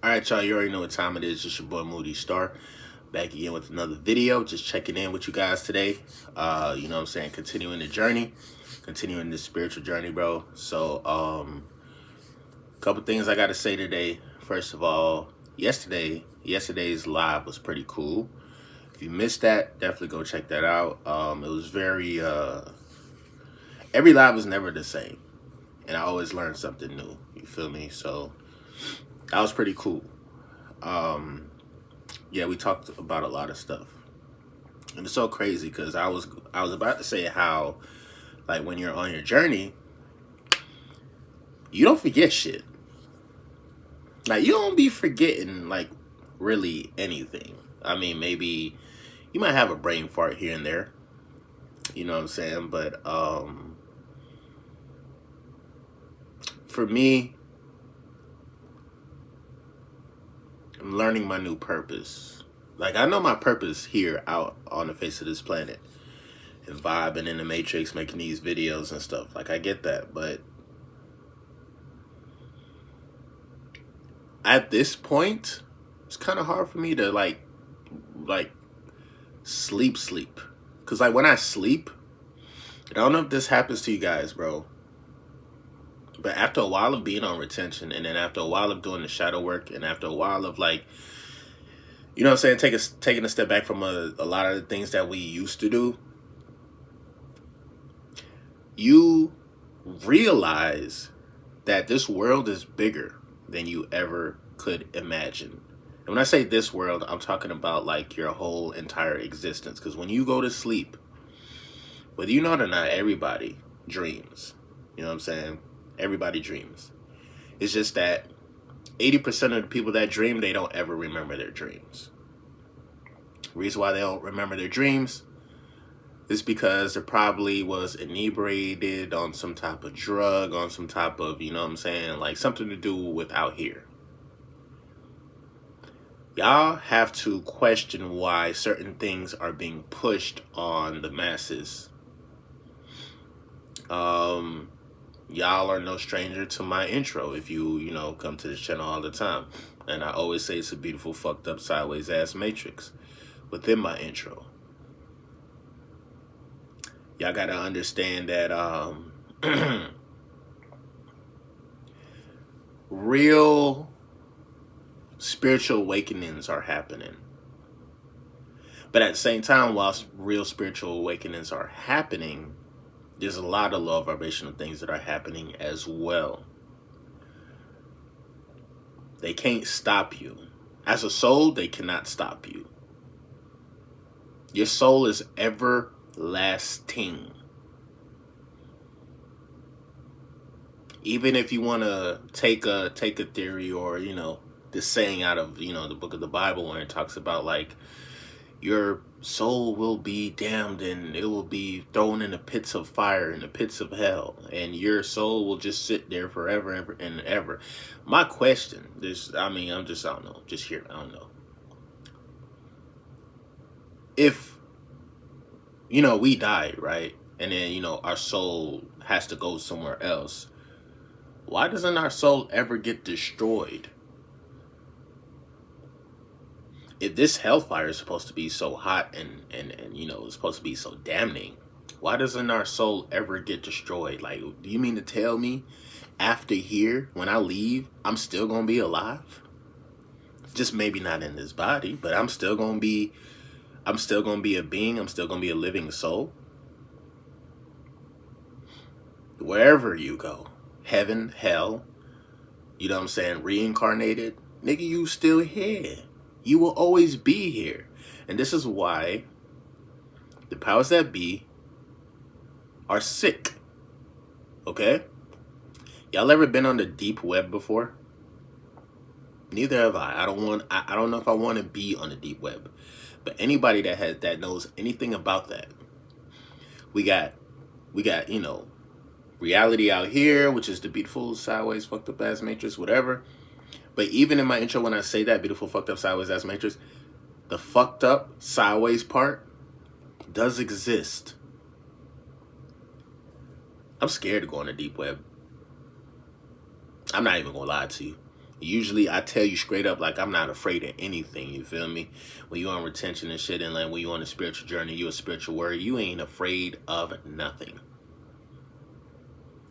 Alright, y'all, you already know what time it is. It's your boy Moody Starr. Back again with another video. Just checking in with you guys today. You know what I'm saying? Continuing the journey. Continuing this spiritual journey, bro. So, couple things I gotta say today. First of all, yesterday's live was pretty cool. If you missed that, definitely go check that out. It was very every live was never the same. And I always learn something new. You feel me? So that was pretty cool. Yeah, we talked about a lot of stuff, and it's so crazy because I was about to say how, like, when you're on your journey, you don't forget shit. Like, you don't be forgetting like really anything. I mean, maybe you might have a brain fart here and there. You know what I'm saying? But for me, I'm learning my new purpose. Like, I know my purpose here out on the face of this planet and vibing in the Matrix, making these videos and stuff. Like, I get that, but at this point, it's kind of hard for me to like sleep. Because like when I sleep, I don't know if this happens to you guys, bro, but after a while of being on retention, and then after a while of doing the shadow work, and after a while of, like, you know what I'm saying, taking a step back from a lot of the things that we used to do, you realize that this world is bigger than you ever could imagine. And when I say this world, I'm talking about like your whole entire existence. Because when you go to sleep, whether you know it or not, everybody dreams. You know what I'm saying? Everybody dreams. It's just that 80% of the people that dream, they don't ever remember their dreams. The reason why they don't remember their dreams is because they probably was inebriated on some type of drug, on some type of, you know what I'm saying, like something to do with out here. Y'all have to question why certain things are being pushed on the masses. Y'all are no stranger to my intro if you know, come to this channel all the time. And I always say it's a beautiful, fucked up, sideways ass matrix within my intro. Y'all gotta understand that real spiritual awakenings are happening. But at the same time, whilst real spiritual awakenings are happening, there's a lot of low vibrational things that are happening as well. They can't stop you. As a soul, they cannot stop you. Your soul is everlasting. Even if you want to take a theory, or, you know, this saying out of, you know, the book of the Bible, where it talks about like your soul will be damned and it will be thrown in the pits of fire, in the pits of hell, and your soul will just sit there forever and ever. My question, I don't know, just here, I don't know. If, you know, we died, right? And then, you know, our soul has to go somewhere else. Why doesn't our soul ever get destroyed? If this hellfire is supposed to be so hot and you know, it's supposed to be so damning, why doesn't our soul ever get destroyed? Like, do you mean to tell me after here, when I leave, I'm still gonna be alive? Just maybe not in this body, but I'm still gonna be a being. I'm still gonna be a living soul. Wherever you go, heaven, hell, you know what I'm saying, reincarnated, nigga, you still here. You will always be here. And this is why the powers that be are sick. Okay? Y'all ever been on the deep web before? Neither have I. I don't know if I want to be on the deep web. But anybody that knows anything about that, we got, you know, reality out here, which is the beautiful, sideways, fucked up ass matrix, whatever. But even in my intro, when I say that beautiful, fucked up, sideways ass matrix, the fucked up, sideways part does exist. I'm scared to go on the deep web. I'm not even gonna lie to you. Usually I tell you straight up, like, I'm not afraid of anything, you feel me? When you on retention and shit, and like when you on a spiritual journey, you a spiritual warrior, you ain't afraid of nothing.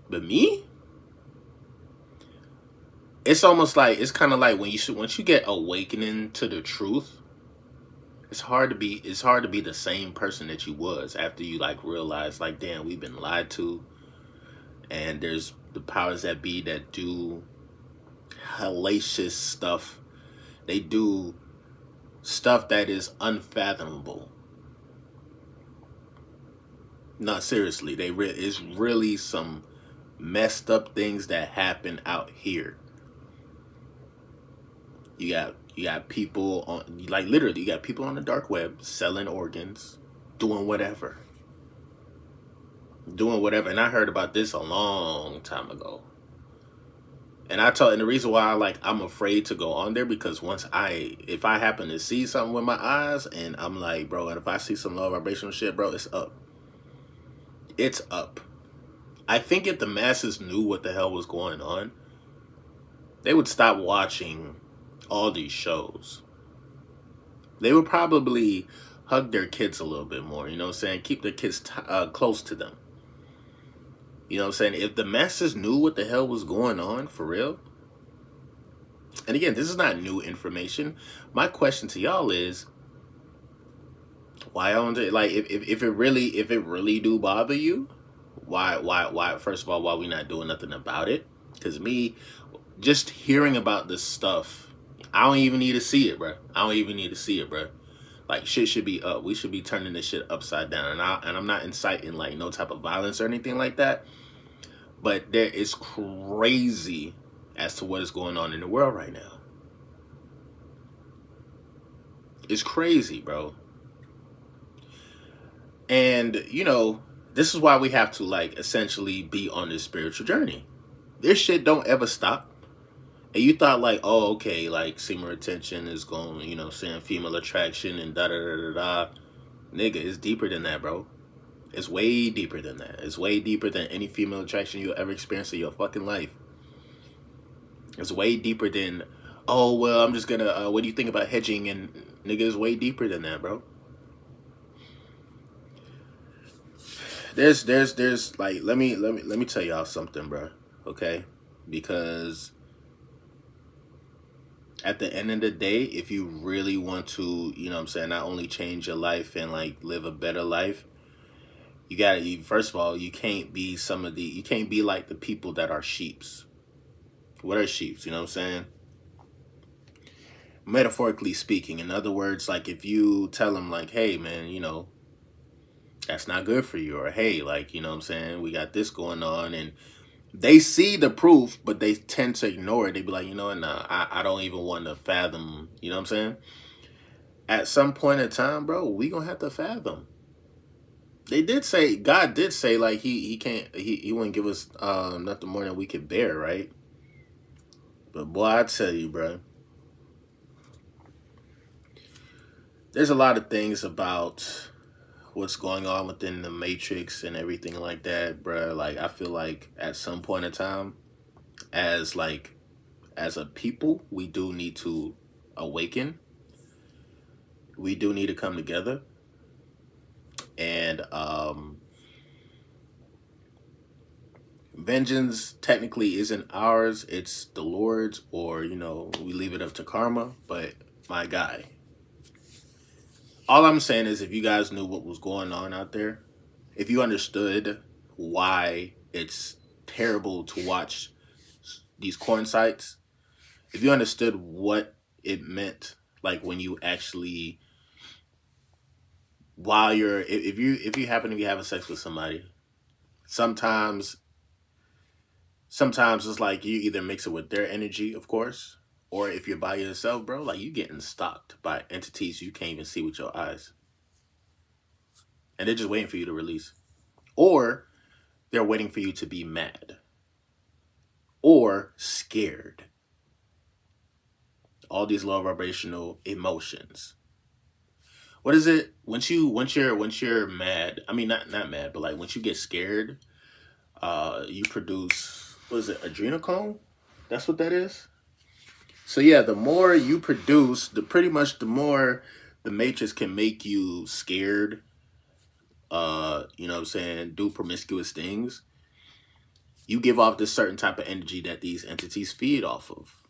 But me, it's almost like, it's kind of like when once you get awakening to the truth, it's hard to be the same person that you was after you like realize, like, damn, we've been lied to, and there's the powers that be that do hellacious stuff. They do stuff that is unfathomable. No, seriously, it's really some messed up things that happen out here. You got people on, like, literally, you got people on the dark web selling organs, doing whatever, and I heard about this a long time ago. And the reason why I'm afraid to go on there, because if I happen to see something with my eyes, and I'm like, bro, and if I see some low vibrational shit, bro, it's up. It's up. I think if the masses knew what the hell was going on, they would stop watching all these shows. They would probably hug their kids a little bit more, you know what I'm saying? Keep their kids close to them. You know what I'm saying? If the masses knew what the hell was going on, for real. And again, this is not new information. My question to y'all is, why don't it, like, if it really do bother you, why first of all, why we not doing nothing about it? Because me, just hearing about this stuff, I don't even need to see it, bro. Like, shit should be up. We should be turning this shit upside down. And I'm not inciting like no type of violence or anything like that. But there is crazy as to what is going on in the world right now. It's crazy, bro. And, this is why we have to, like, essentially be on this spiritual journey. This shit don't ever stop. And you thought, like, oh, okay, like, semen retention is going, saying female attraction and da-da-da-da-da. Nigga, it's deeper than that, bro. It's way deeper than that. It's way deeper than any female attraction you'll ever experience in your fucking life. It's way deeper than, oh, well, I'm just gonna, what do you think about hedging? And, nigga, it's way deeper than that, bro. There's like, let me tell y'all something, bro. Okay? Because at the end of the day, if you really want to, not only change your life and like live a better life, first of all, you can't be like the people that are sheeps. What are sheeps? You know what I'm saying? Metaphorically speaking. In other words, like, if you tell them, like, hey, man, that's not good for you, or hey, like, you know what I'm saying, we got this going on, and they see the proof, but they tend to ignore it. They be like, nah, I don't even want to fathom, you know what I'm saying? At some point in time, bro, we gonna have to fathom. God did say, like, he can't, he wouldn't give us nothing more than we could bear, right? But boy, I tell you, bro, there's a lot of things about what's going on within the matrix and everything like that, bro. Like, I feel like at some point in time, as a people, we do need to awaken. We do need to come together. And vengeance technically isn't ours, it's the Lord's, or, we leave it up to karma. But my guy, all I'm saying is, if you guys knew what was going on out there, if you understood why it's terrible to watch these corn sites, if you understood what it meant, like, when you actually, while you're, if you happen to be having sex with somebody, sometimes it's like you either mix it with their energy, of course, or if you're by yourself, bro, like, you getting stalked by entities you can't even see with your eyes, and they're just waiting for you to release, or they're waiting for you to be mad or scared. All these low vibrational emotions. What is it once you're mad? I mean, not mad, but like, once you get scared, you produce, what is it, adrenochrome? That's what that is. So yeah, the more you produce, the pretty much the more the matrix can make you scared. You know what I'm saying? Do promiscuous things. You give off this certain type of energy that these entities feed off of.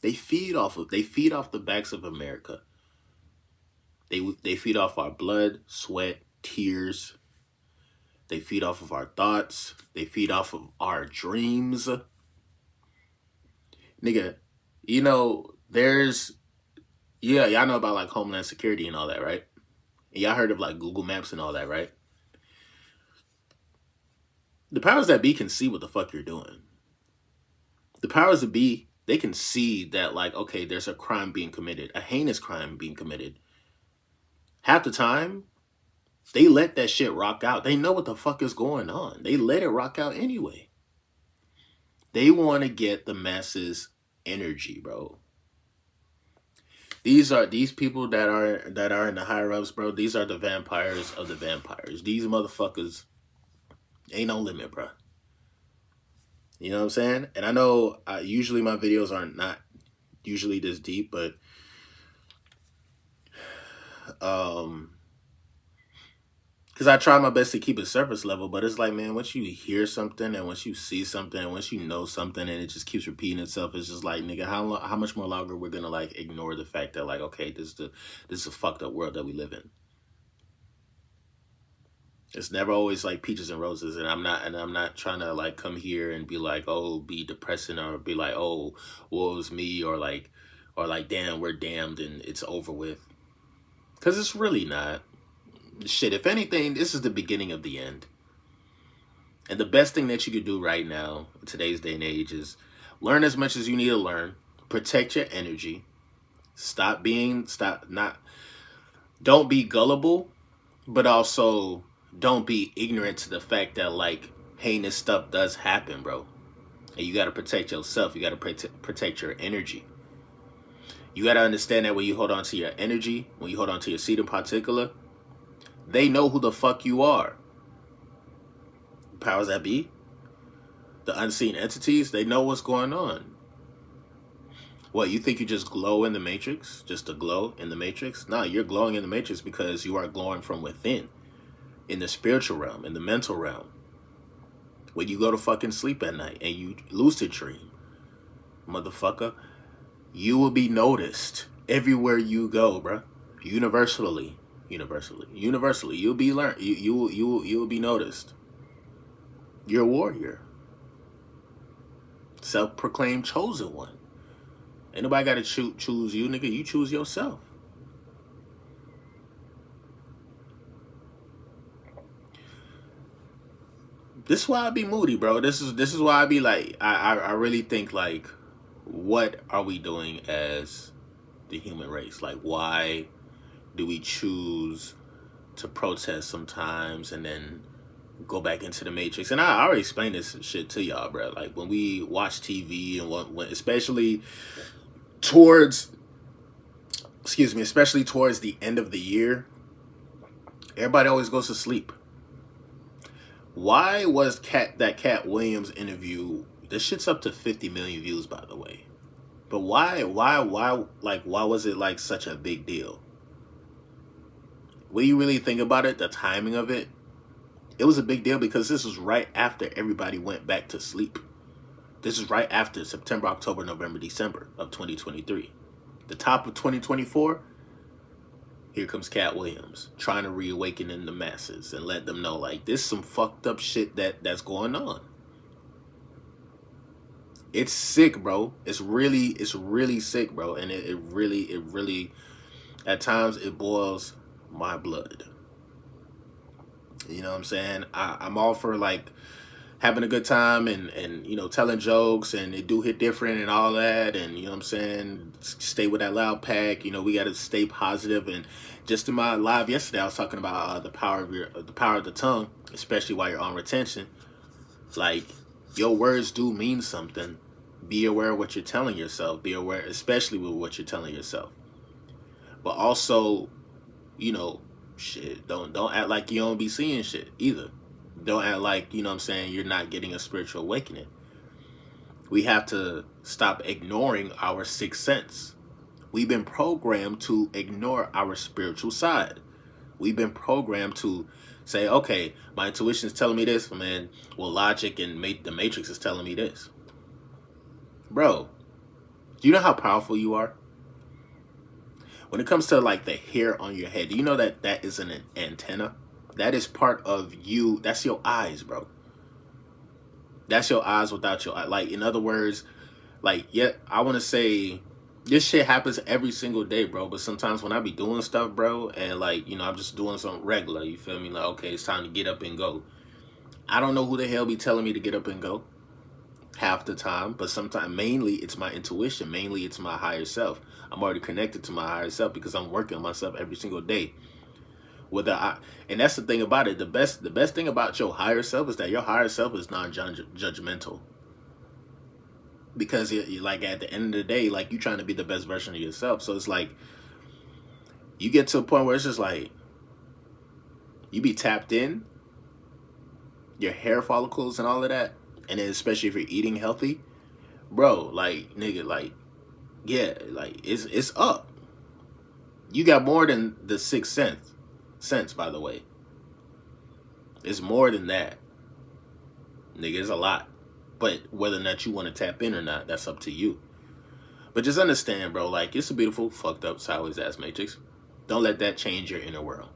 They feed off of. They feed off the backs of America. They feed off our blood, sweat, tears. They feed off of our thoughts. They feed off of our dreams. Nigga, you know, there's yeah, y'all know about like Homeland Security and all that, right? And y'all heard of like Google Maps and all that, right? The powers that be can see what the fuck you're doing. The powers that be, they can see that like, okay, there's a crime being committed, a heinous crime being committed. Half the time, they let that shit rock out. They know what the fuck is going on. They let it rock out anyway. They want to get the masses energy, bro. These people that are in the higher ups, bro. These are the vampires of the vampires. These motherfuckers ain't no limit, bro. You know what I'm saying? And I know usually my videos are not usually this deep, but because I try my best to keep it surface level. But it's like, man, once you hear something and once you see something and once you know something and it just keeps repeating itself, it's just like, nigga, how much more longer we're gonna like ignore the fact that like, okay, this is a fucked up world that we live in. It's never always like peaches and roses, and I'm not trying to like come here and be like, oh, be depressing or be like, oh, woe is me, or like damn, we're damned and it's over with, because it's really not. Shit, if anything, this is the beginning of the end. And the best thing that you could do right now in today's day and age is learn as much as you need to learn, protect your energy, don't be gullible, but also don't be ignorant to the fact that like heinous stuff does happen, bro. And you got to protect yourself. You got to protect your energy. You got to understand that when you hold on to your energy, when you hold on to your seed in particular, they know who the fuck you are. Powers that be, the unseen entities, they know what's going on. What, you think you just glow in the matrix? Just to glow in the matrix? No, you're glowing in the matrix because you are glowing from within. In the spiritual realm, in the mental realm. When you go to fucking sleep at night and you lucid dream, motherfucker, you will be noticed everywhere you go, bruh. Universally, you'll be learned. You'll be noticed. You're a warrior, self-proclaimed chosen one. Ain't nobody got to choose you, nigga. You choose yourself. This is why I be moody, bro. This is why I be like, I really think like, what are we doing as the human race? Like, why do we choose to protest sometimes and then go back into the matrix? And I already explained this shit to y'all, bro. Like when we watch TV and when especially towards the end of the year, everybody always goes to sleep. Why was that Cat Williams interview? This shit's up to 50 million views, by the way. But why was it like such a big deal? When you really think about it, the timing of it, it was a big deal because this was right after everybody went back to sleep. This is right after September, October, November, December of 2023. The top of 2024, here comes Cat Williams trying to reawaken in the masses and let them know like this is some fucked up shit that's going on. It's sick, bro. It's really sick, bro. And it really, at times it boils my blood. You know what I'm saying? I'm all for like having a good time and you know, telling jokes, and it do hit different and all that, and you know what I'm saying, stay with that loud pack. You know, we got to stay positive. And just in my live yesterday, I was talking about the power of the tongue, especially while you're on retention. Like, your words do mean something. Be aware of what you're telling yourself. Be aware, especially with what you're telling yourself. But also, you know, shit, don't act like you don't be seeing shit either. Don't act like, you know what I'm saying, you're not getting a spiritual awakening. We have to stop ignoring our sixth sense. We've been programmed to ignore our spiritual side. We've been programmed to say, okay, my intuition is telling me this, man. Well, logic and the matrix is telling me this. Bro, do you know how powerful you are? When it comes to like the hair on your head, do you know that that is an antenna? That is part of you. That's your eyes, bro. That's your eyes without your eye. Like, in other words, like, yeah, I want to say this shit happens every single day, bro. But sometimes when I be doing stuff, bro, and like, you know, I'm just doing something regular, you feel me? Like, okay, it's time to get up and go. I don't know who the hell be telling me to get up and go half the time, but sometimes mainly it's my intuition, mainly it's my higher self. I'm already connected to my higher self because I'm working on myself every single day. And that's the thing about it. The best thing about your higher self is that your higher self is non-judgmental. Because you like at the end of the day, like you trying to be the best version of yourself. So it's like you get to a point where it's just like you be tapped in, your hair follicles and all of that, and then especially if you're eating healthy, bro. Like nigga, like yeah, like it's up. You got more than the sixth sense, by the way. It's more than that, nigga. It's a lot. But whether or not you want to tap in or not, that's up to you. But just understand, bro, like, it's a beautiful, fucked up, sideways ass matrix. Don't let that change your inner world.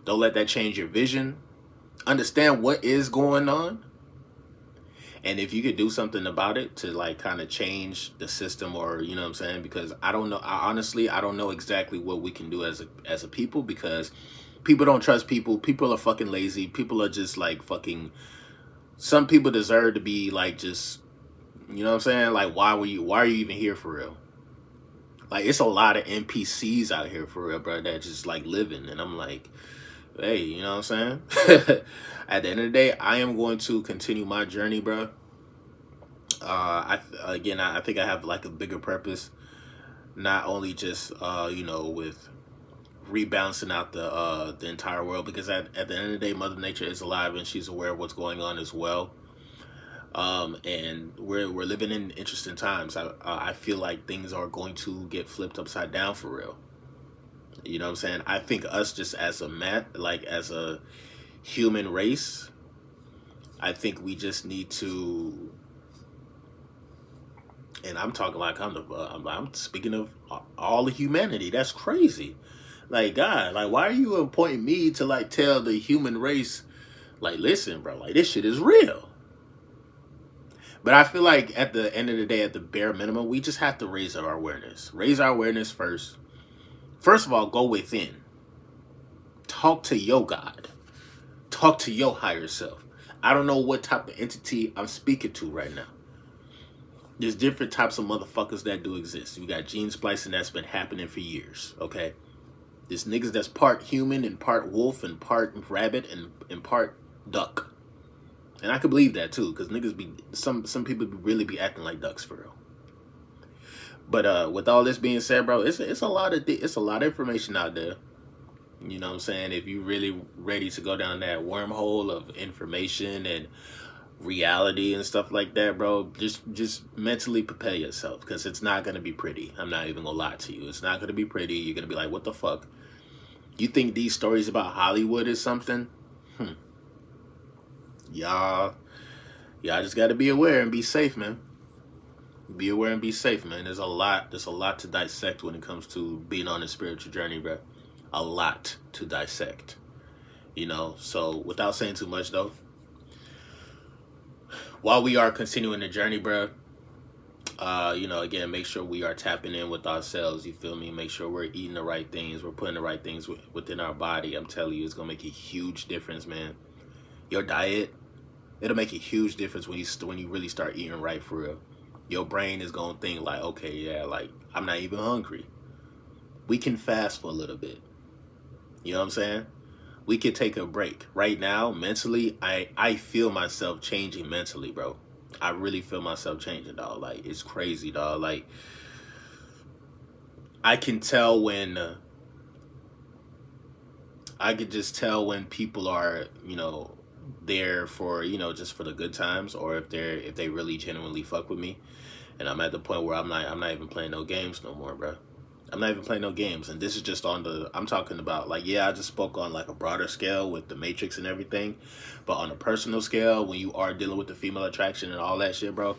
Don't let that change your vision. Understand what is going on. And if you could do something about it to, like, kind of change the system, or, you know what I'm saying? Because I don't know, honestly, I don't know exactly what we can do as a people, because people don't trust people. People are fucking lazy. People are just, like, fucking... Some people deserve to be, like, just... You know what I'm saying? Like, why are you even here for real? Like, it's a lot of NPCs out here for real, bro, that just like living. And I'm like, hey, you know what I'm saying? At the end of the day, I am going to continue my journey, bro. I think I have like a bigger purpose, not only just you know, with rebalancing out the entire world, because at the end of the day, Mother Nature is alive and she's aware of what's going on as well. And we're living in interesting times. I feel like things are going to get flipped upside down for real. You know what I'm saying? I think us just as as a human race, I think we just need to. And I'm talking like I'm speaking of all of humanity. That's crazy. Like, God, like, why are you appointing me to like tell the human race, like, listen, bro, like, this shit is real. But I feel like at the end of the day, at the bare minimum, we just have to raise our awareness. Raise our awareness first. First of all, go within. Talk to your God. Talk to your higher self. I don't know what type of entity I'm speaking to right now. There's different types of motherfuckers that do exist. We got gene splicing that's been happening for years, okay? There's niggas that's part human and part wolf and part rabbit and part duck. And I could believe that too, because niggas be some people really be acting like ducks for real. But with all this being said, bro, it's a lot of information out there. You know what I'm saying? If you really ready to go down that wormhole of information and reality and stuff like that, bro, just mentally prepare yourself, because it's not gonna be pretty. I'm not even gonna lie to you. It's not gonna be pretty. You're gonna be like, what the fuck? You think these stories about Hollywood is something? Y'all just got to be aware and be safe, man. Be aware and be safe, man. There's a lot to dissect when it comes to being on a spiritual journey, bro. A lot to dissect, you know. So without saying too much, though, while we are continuing the journey, bro, you know, again, make sure we are tapping in with ourselves. You feel me? Make sure we're eating the right things. We're putting the right things within our body. I'm telling you, it's gonna make a huge difference, man. Your diet, it'll make a huge difference when you really start eating right for real. Your brain is gonna think like, okay, yeah, like, I'm not even hungry. We can fast for a little bit. You know what I'm saying? We could take a break. Right now, mentally, I feel myself changing mentally, bro. I really feel myself changing, dog. Like, it's crazy, dog. Like, I can tell when I could just tell when people are, you know, there for, you know, just for the good times, or if they really genuinely fuck with me. And I'm at the point where I'm not even playing no games no more, bro. I'm not even playing no games. And this is just on the, I'm talking about, like, yeah, I just spoke on like a broader scale with the Matrix and everything, but on a personal scale, when you are dealing with the female attraction and all that shit, bro,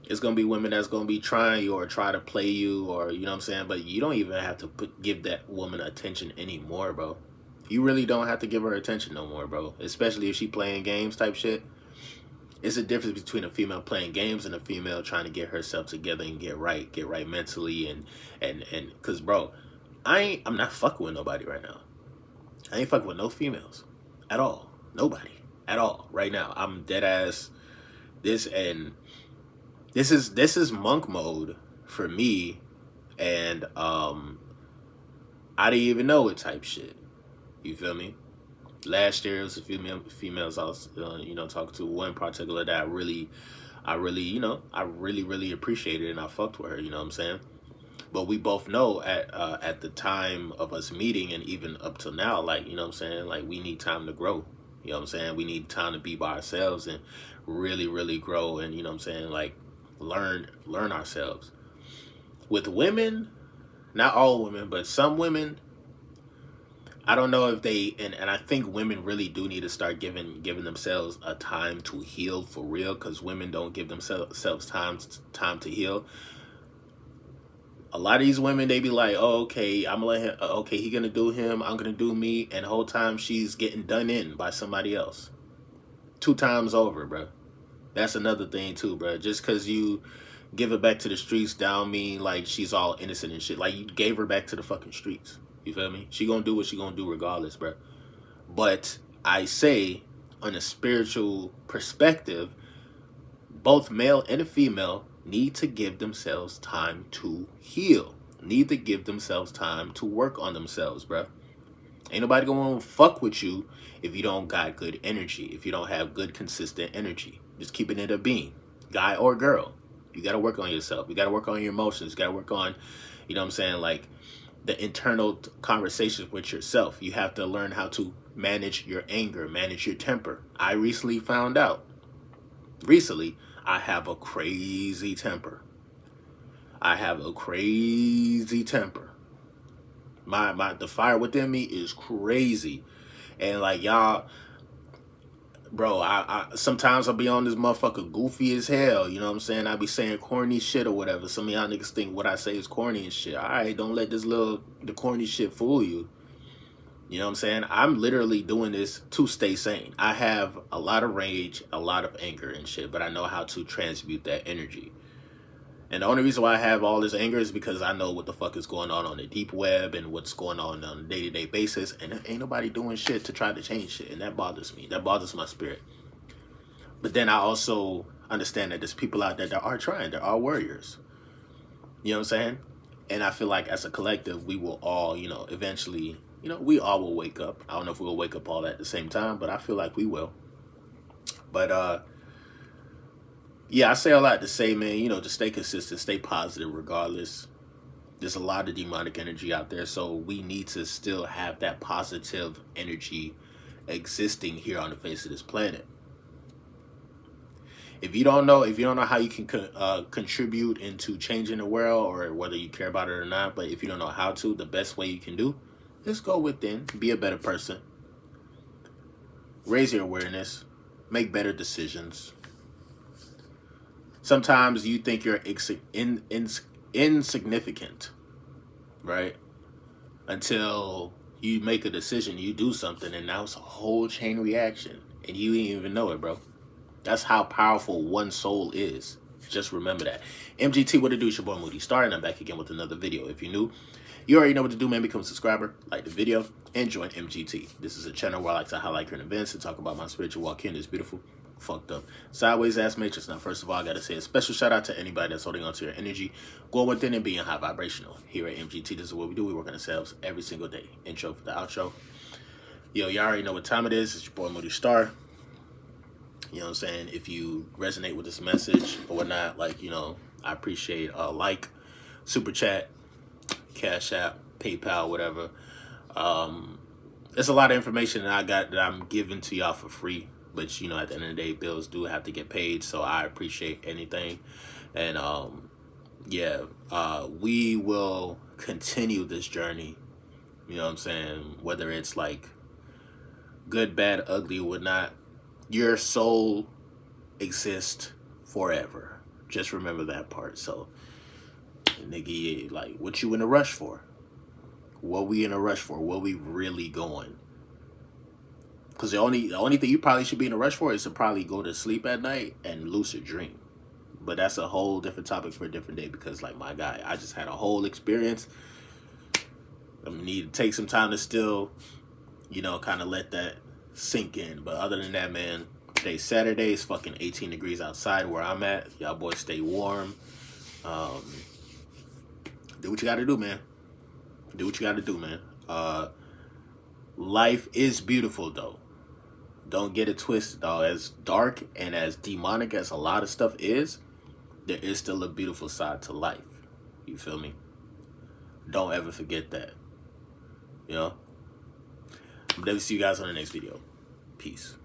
it's gonna be women that's gonna be trying you or try to play you, or, you know what I'm saying? But you don't even have to give that woman attention anymore, bro. You really don't have to give her attention no more, bro. Especially if she playing games type shit. It's a difference between a female playing games and a female trying to get herself together and get right mentally, and cause bro, I'm not fucking with nobody right now. I ain't fucking with no females at all. Nobody at all right now. I'm dead ass. This is monk mode for me, and I didn't even know it type shit. You feel me? Last year it was a few females I was you know, talking to. One particular that I really you know, I really appreciated, and I fucked with her, you know what I'm saying? But we both know at the time of us meeting and even up till now, like, you know what I'm saying, like, we need time to grow. You know what I'm saying? We need time to be by ourselves and really grow, and, you know what I'm saying, like, learn ourselves. With women, not all women, but some women, I don't know if they, and I think women really do need to start giving themselves a time to heal for real, because women don't give themselves time to heal. A lot of these women, they be like, oh, okay, I'm gonna let him, okay, he gonna do him, I'm gonna do me, and the whole time she's getting done in by somebody else. 2 times over, bro. That's another thing too, bro. Just because you give it back to the streets don't mean like she's all innocent and shit. Like, you gave her back to the fucking streets. You feel me? She gonna do what she gonna do regardless, bro. But I say, on a spiritual perspective, both male and a female need to give themselves time to heal. Need to give themselves time to work on themselves, bro. Ain't nobody gonna fuck with you if you don't got good energy, if you don't have good, consistent energy. Just keeping it a being, guy or girl. You gotta work on yourself. You gotta work on your emotions. You gotta work on, you know what I'm saying, like, the internal conversations with yourself. You have to learn how to manage your anger, manage your temper. I recently found out, I have a crazy temper. I have a crazy temper. The fire within me is crazy. And like, y'all, bro, I sometimes I'll be on this motherfucker goofy as hell, you know what I'm saying? I be saying corny shit or whatever. Some of y'all niggas think what I say is corny and shit. Alright, don't let the corny shit fool you. You know what I'm saying? I'm literally doing this to stay sane. I have a lot of rage, a lot of anger and shit, but I know how to transmute that energy. And the only reason why I have all this anger is because I know what the fuck is going on the deep web and what's going on a day-to-day basis, and ain't nobody doing shit to try to change shit, and that bothers me. That bothers my spirit. But then I also understand that there's people out there that are trying. There are warriors. You know what I'm saying? And I feel like as a collective, we will all, you know, eventually, you know, we all will wake up. I don't know if we'll wake up all at the same time, but I feel like we will. But yeah, I say a lot to say, man, you know, just stay consistent, stay positive regardless. There's a lot of demonic energy out there, so we need to still have that positive energy existing here on the face of this planet. If you don't know how you can contribute into changing the world, or whether you care about it or not, but if you don't know how to, the best way you can do is go within, be a better person, raise your awareness, make better decisions. Sometimes you think you're insignificant, right? Until you make a decision, you do something, and now it's a whole chain reaction, and you didn't even know it, bro. That's how powerful one soul is. Just remember that. MGT, what it do? It's your boy Moody Starr, and I'm back again with another video. If you're new, you already know what to do, man. Become a subscriber, like the video, and join MGT. This is a channel where I like to highlight current events and talk about my spiritual walk in this beautiful, fucked up, sideways ass matrix. Now, first of all, I gotta say a special shout out to anybody that's holding on to your energy, going within and being high vibrational. Here at MGT, this is what we do. We work on ourselves every single day. Intro for the outro. Yo, y'all already know what time it is. It's your boy Moody Starr. You know what I'm saying? If you resonate with this message or whatnot, like, you know, I appreciate like, super chat, Cash App, PayPal, whatever. It's a lot of information that I got that I'm giving to y'all for free. But you know, at the end of the day, bills do have to get paid, so I appreciate anything. And yeah, we will continue this journey. You know what I'm saying? Whether it's like good, bad, ugly, whatnot, your soul exists forever. Just remember that part. So, nigga, like, what you in a rush for? What we in a rush for? Where we really going? Because the only thing you probably should be in a rush for is to probably go to sleep at night and lucid dream. But that's a whole different topic for a different day. Because, like, my guy, I just had a whole experience. I need to take some time to still, you know, kind of let that sink in. But other than that, man, today's Saturday. It's fucking 18 degrees outside where I'm at. Y'all boys stay warm. Do what you got to do, man. Do what you got to do, man. Life is beautiful, though. Don't get it twisted, dog. As dark and as demonic as a lot of stuff is, there is still a beautiful side to life. You feel me? Don't ever forget that. You know? I'm definitely see you guys on the next video. Peace.